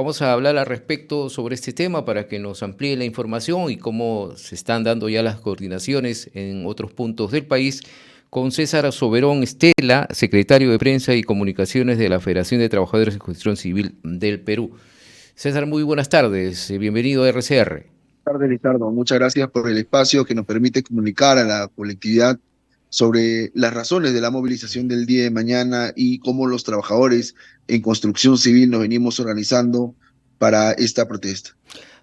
Vamos a hablar al respecto sobre este tema para que nos amplíe la información y cómo se están dando ya las coordinaciones en otros puntos del país con César Soberón Estela, secretario de Prensa y Comunicaciones de la Federación de Trabajadores de Construcción Civil del Perú. César, muy buenas tardes, bienvenido a RCR. Buenas tardes, Ricardo. Muchas gracias por el espacio que nos permite comunicar a la colectividad sobre las razones de la movilización del día de mañana y cómo los trabajadores en construcción civil nos venimos organizando para esta protesta.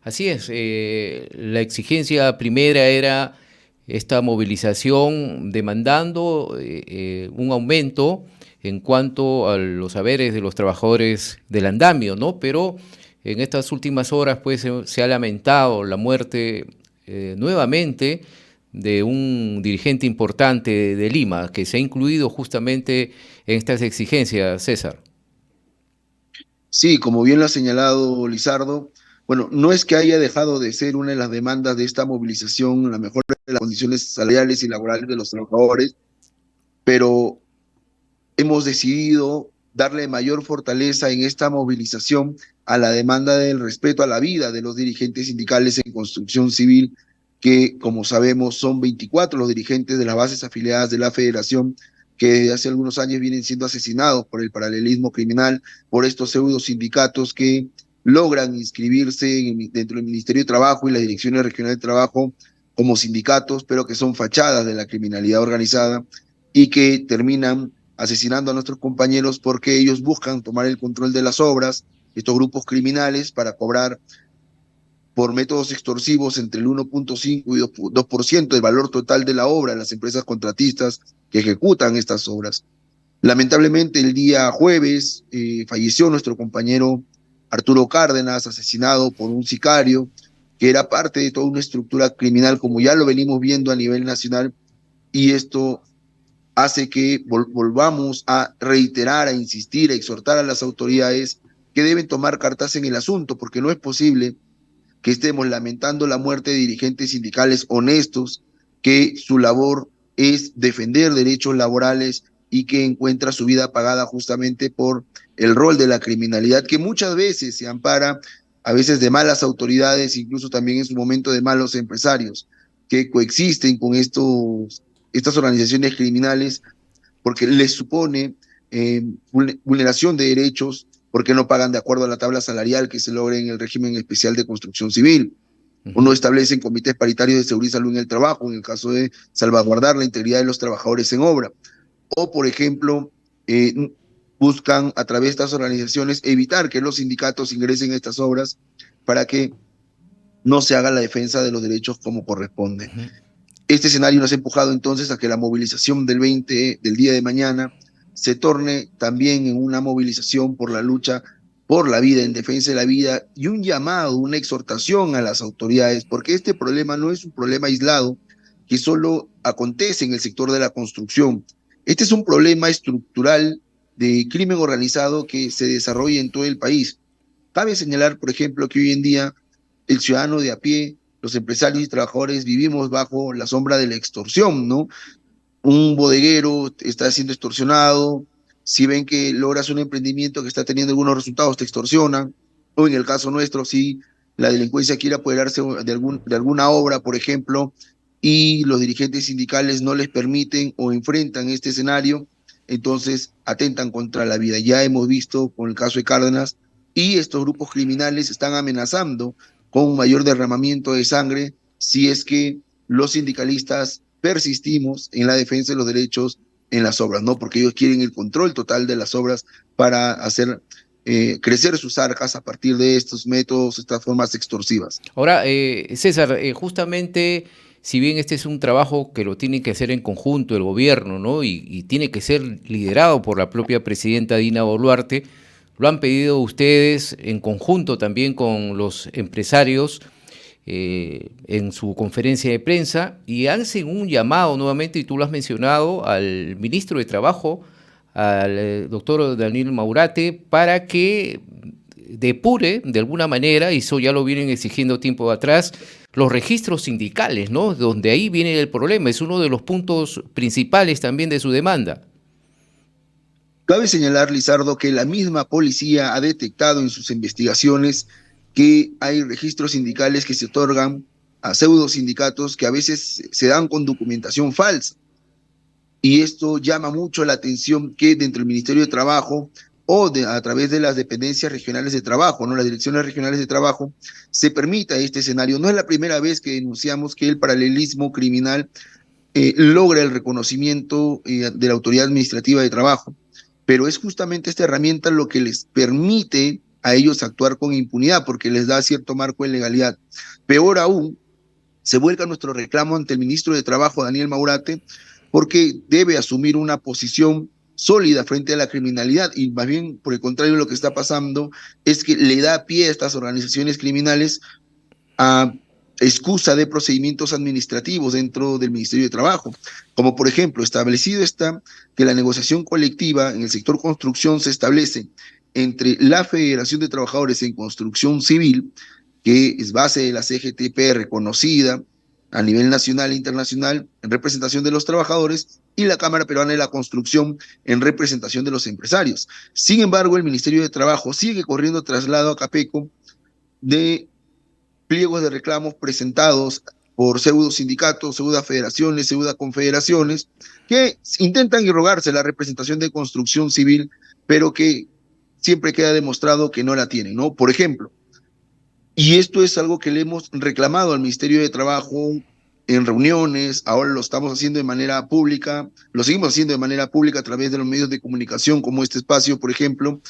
Así es, la exigencia primera era esta movilización demandando un aumento en cuanto a los haberes de los trabajadores del andamio, ¿no? Pero en estas últimas horas pues se ha lamentado la muerte nuevamente de un dirigente importante de Lima que se ha incluido justamente en estas exigencias, César. Sí, como bien lo ha señalado Lizardo, bueno, no es que haya dejado de ser una de las demandas de esta movilización la mejora de las condiciones salariales y laborales de los trabajadores, pero hemos decidido darle mayor fortaleza en esta movilización a la demanda del respeto a la vida de los dirigentes sindicales en construcción civil, que como sabemos son 24 los dirigentes de las bases afiliadas de la federación que desde hace algunos años vienen siendo asesinados por el paralelismo criminal, por estos pseudo sindicatos que logran inscribirse dentro del Ministerio de Trabajo y las direcciones regionales de trabajo como sindicatos, pero que son fachadas de la criminalidad organizada y que terminan asesinando a nuestros compañeros porque ellos buscan tomar el control de las obras, estos grupos criminales, para cobrar por métodos extorsivos entre el 1.5 y 2% del valor total de la obra en las empresas contratistas que ejecutan estas obras. Lamentablemente el día jueves falleció nuestro compañero Arturo Cárdenas, asesinado por un sicario que era parte de toda una estructura criminal como ya lo venimos viendo a nivel nacional, y esto hace que volvamos a reiterar, a insistir, a exhortar a las autoridades que deben tomar cartas en el asunto, porque no es posible que estemos lamentando la muerte de dirigentes sindicales honestos, que su labor es defender derechos laborales y que encuentra su vida pagada justamente por el rol de la criminalidad, que muchas veces se ampara, a veces de malas autoridades, incluso también en su momento de malos empresarios, que coexisten con estas organizaciones criminales porque les supone vulneración de derechos, porque no pagan de acuerdo a la tabla salarial que se logra en el régimen especial de construcción civil, o no establecen comités paritarios de seguridad y salud en el trabajo, en el caso de salvaguardar la integridad de los trabajadores en obra, o por ejemplo, buscan a través de estas organizaciones evitar que los sindicatos ingresen a estas obras para que no se haga la defensa de los derechos como corresponde. Este escenario nos ha empujado entonces a que la movilización del día de mañana se torne también en una movilización por la lucha por la vida, en defensa de la vida, y un llamado, una exhortación a las autoridades, porque este problema no es un problema aislado que solo acontece en el sector de la construcción. Este es un problema estructural de crimen organizado que se desarrolla en todo el país. Cabe señalar, por ejemplo, que hoy en día el ciudadano de a pie, los empresarios y trabajadores vivimos bajo la sombra de la extorsión, ¿no? Un bodeguero está siendo extorsionado, si ven que logras un emprendimiento que está teniendo algunos resultados, te extorsionan, o en el caso nuestro, si la delincuencia quiere apoderarse de alguna obra, por ejemplo, y los dirigentes sindicales no les permiten o enfrentan este escenario, entonces atentan contra la vida. Ya hemos visto con el caso de Cárdenas, y estos grupos criminales están amenazando con un mayor derramamiento de sangre si es que los sindicalistas persistimos en la defensa de los derechos en las obras, ¿no? Porque ellos quieren el control total de las obras para hacer crecer sus arcas a partir de estos métodos, estas formas extorsivas. Ahora, César, justamente, si bien este es un trabajo que lo tiene que hacer en conjunto el gobierno, ¿no? Y tiene que ser liderado por la propia presidenta Dina Boluarte, lo han pedido ustedes en conjunto también con los empresarios en su conferencia de prensa y hacen un llamado nuevamente, y tú lo has mencionado, al ministro de Trabajo, al doctor Daniel Maurate, para que depure de alguna manera, y eso ya lo vienen exigiendo tiempo atrás, los registros sindicales, ¿no? Donde ahí viene el problema, es uno de los puntos principales también de su demanda. Cabe señalar, Lizardo, que la misma policía ha detectado en sus investigaciones que hay registros sindicales que se otorgan a pseudo sindicatos que a veces se dan con documentación falsa. Y esto llama mucho la atención que dentro del Ministerio de Trabajo a través de las dependencias regionales de trabajo, ¿no? Las direcciones regionales de trabajo, se permita este escenario. No es la primera vez que denunciamos que el paralelismo criminal logra el reconocimiento de la autoridad administrativa de trabajo, pero es justamente esta herramienta lo que les permite a ellos actuar con impunidad, porque les da cierto marco de legalidad. Peor aún, se vuelca nuestro reclamo ante el ministro de Trabajo, Daniel Maurate, porque debe asumir una posición sólida frente a la criminalidad y más bien, por el contrario, lo que está pasando es que le da pie a estas organizaciones criminales a excusa de procedimientos administrativos dentro del Ministerio de Trabajo, como por ejemplo, establecido está que la negociación colectiva en el sector construcción se establece entre la Federación de Trabajadores en Construcción Civil, que es base de la CGTP reconocida a nivel nacional e internacional en representación de los trabajadores, y la Cámara Peruana de la Construcción en representación de los empresarios. Sin embargo, el Ministerio de Trabajo sigue corriendo traslado a Capeco de pliegos de reclamos presentados por pseudo sindicatos, pseudo federaciones, pseudo confederaciones, que intentan irrogarse la representación de construcción civil, pero que siempre queda demostrado que no la tienen, ¿no? Por ejemplo, y esto es algo que le hemos reclamado al Ministerio de Trabajo en reuniones, ahora lo estamos haciendo de manera pública, lo seguimos haciendo de manera pública a través de los medios de comunicación como este espacio, por ejemplo,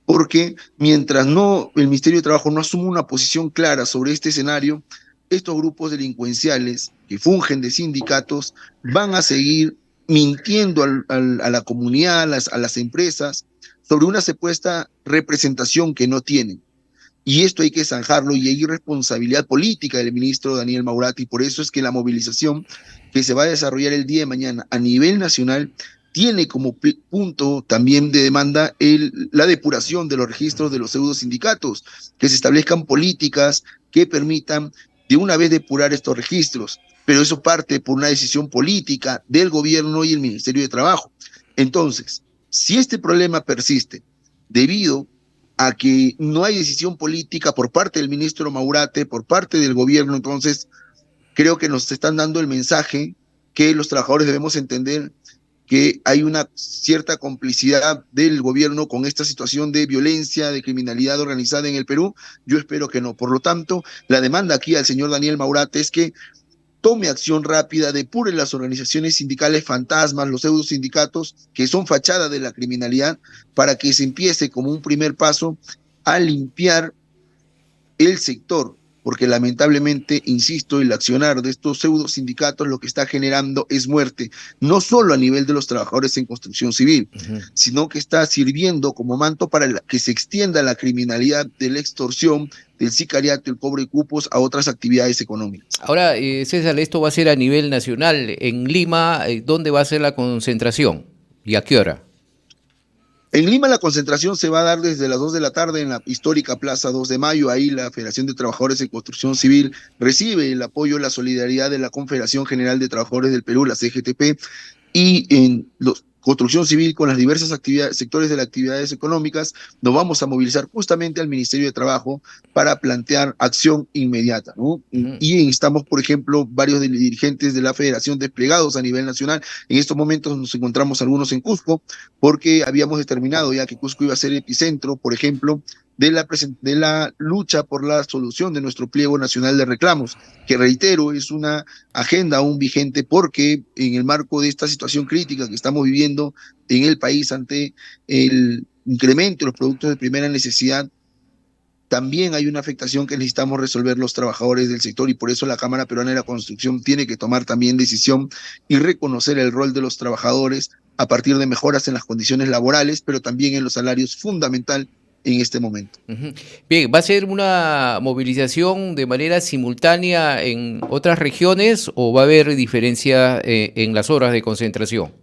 porque mientras no el Ministerio de Trabajo no asuma una posición clara sobre este escenario, estos grupos delincuenciales que fungen de sindicatos van a seguir mintiendo a la comunidad, a las empresas, sobre una supuesta representación que no tienen. Y esto hay que zanjarlo y hay responsabilidad política del ministro Daniel Maurate, y por eso es que la movilización que se va a desarrollar el día de mañana a nivel nacional tiene como punto también de demanda la depuración de los registros de los pseudo sindicatos, que se establezcan políticas que permitan de una vez depurar estos registros, pero eso parte por una decisión política del gobierno y el Ministerio de Trabajo. Entonces, si este problema persiste debido a que no hay decisión política por parte del ministro Maurate, por parte del gobierno, entonces creo que nos están dando el mensaje que los trabajadores debemos entender que hay una cierta complicidad del gobierno con esta situación de violencia, de criminalidad organizada en el Perú. Yo espero que no. Por lo tanto, la demanda aquí al señor Daniel Maurate es que tome acción rápida, depure las organizaciones sindicales fantasmas, los pseudo sindicatos que son fachada de la criminalidad, para que se empiece como un primer paso a limpiar el sector, porque lamentablemente, insisto, el accionar de estos pseudo sindicatos lo que está generando es muerte, no solo a nivel de los trabajadores en construcción civil, sino que está sirviendo como manto para que se extienda la criminalidad de la extorsión, del sicariato, el cobro de cupos a otras actividades económicas. Ahora, César, esto va a ser a nivel nacional. En Lima, ¿dónde va a ser la concentración? ¿Y a qué hora? En Lima la concentración se va a dar desde las 2 de la tarde en la histórica Plaza 2 de Mayo. Ahí la Federación de Trabajadores en Construcción Civil recibe el apoyo y la solidaridad de la Confederación General de Trabajadores del Perú, la CGTP, y en construcción civil con las diversas actividades, sectores de las actividades económicas, nos vamos a movilizar justamente al Ministerio de Trabajo para plantear acción inmediata, ¿no? Y instamos, por ejemplo, varios dirigentes de la Federación desplegados a nivel nacional. En estos momentos nos encontramos algunos en Cusco, porque habíamos determinado ya que Cusco iba a ser epicentro, por ejemplo, de la lucha por la solución de nuestro pliego nacional de reclamos, que reitero, es una agenda aún vigente porque en el marco de esta situación crítica que estamos viviendo en el país ante el incremento de los productos de primera necesidad, también hay una afectación que necesitamos resolver los trabajadores del sector, y por eso la Cámara Peruana de la Construcción tiene que tomar también decisión y reconocer el rol de los trabajadores a partir de mejoras en las condiciones laborales, pero también en los salarios, fundamental en este momento. Bien, ¿va a ser una movilización de manera simultánea en otras regiones o va a haber diferencia en las horas de concentración?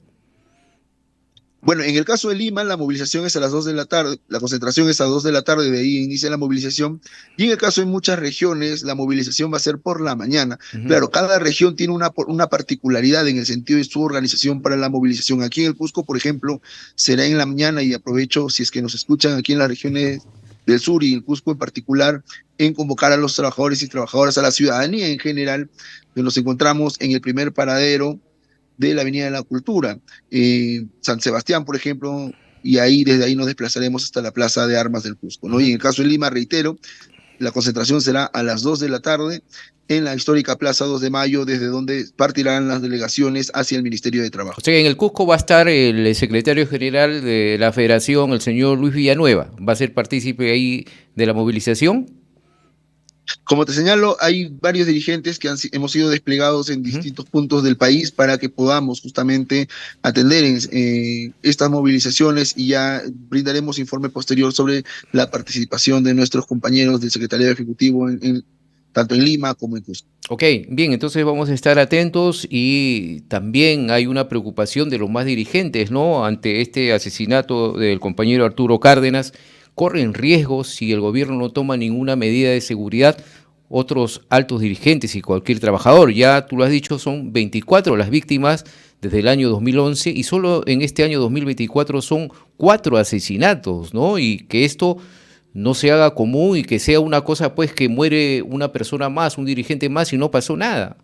Bueno, en el caso de Lima, la movilización es a las 2 de la tarde, la concentración es a 2 de la tarde, de ahí inicia la movilización. Y en el caso de muchas regiones, la movilización va a ser por la mañana. Ujú. Claro, cada región tiene una particularidad en el sentido de su organización para la movilización. Aquí en el Cusco, por ejemplo, será en la mañana y aprovecho, si es que nos escuchan aquí en las regiones del sur y el Cusco en particular, en convocar a los trabajadores y trabajadoras, a la ciudadanía en general, que nos encontramos en el primer paradero de la Avenida de la Cultura, San Sebastián, por ejemplo, y ahí desde ahí nos desplazaremos hasta la Plaza de Armas del Cusco, ¿no? Y en Ujú. el caso de Lima, reitero, la concentración será a las 2 de la tarde en la histórica Plaza 2 de Mayo, desde donde partirán las delegaciones hacia el Ministerio de O Trabajo. sea, en el Cusco va a estar el secretario general de la Federación, el señor Luis Villanueva. ¿Va a ser partícipe ahí de la movilización? Como te señalo, hay varios dirigentes que hemos sido desplegados en Ujú. distintos puntos del país para que podamos justamente atender estas movilizaciones y ya brindaremos informe posterior sobre la participación de nuestros compañeros del Secretariado Ejecutivo tanto en Lima como en Cusco. Ok, bien, entonces vamos a estar atentos y también hay una preocupación de los más dirigentes, ¿no? Ante este asesinato del compañero Arturo Cárdenas, corren riesgos si el gobierno no toma ninguna medida de seguridad, otros altos dirigentes y cualquier trabajador. Ya tú lo has dicho, son 24 las víctimas desde el año 2011 y solo en este año 2024 son 4 asesinatos, ¿no? Y que esto no se haga común y que sea una cosa pues que muere una persona más, un dirigente más y no pasó nada.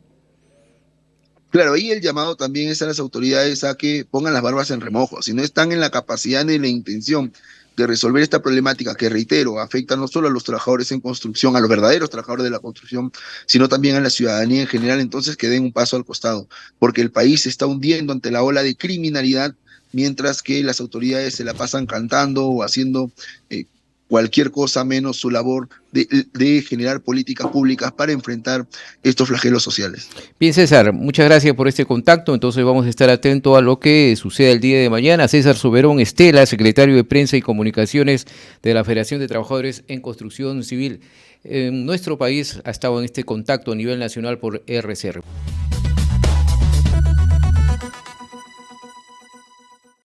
Claro, ahí el llamado también es a las autoridades a que pongan las barbas en remojo. Si no están en la capacidad ni en la intención de resolver esta problemática, que reitero, afecta no solo a los trabajadores en construcción, a los verdaderos trabajadores de la construcción, sino también a la ciudadanía en general, entonces que den un paso al costado, porque el país se está hundiendo ante la ola de criminalidad, mientras que las autoridades se la pasan cantando o haciendo eh, cualquier cosa menos su labor de generar políticas públicas para enfrentar estos flagelos sociales. Bien, César, muchas gracias por este contacto. Entonces vamos a estar atentos a lo que suceda el día de mañana. César Soberón Estela, secretario de Prensa y Comunicaciones de la Federación de Trabajadores en Construcción Civil. En nuestro país ha estado en este contacto a nivel nacional por RCR.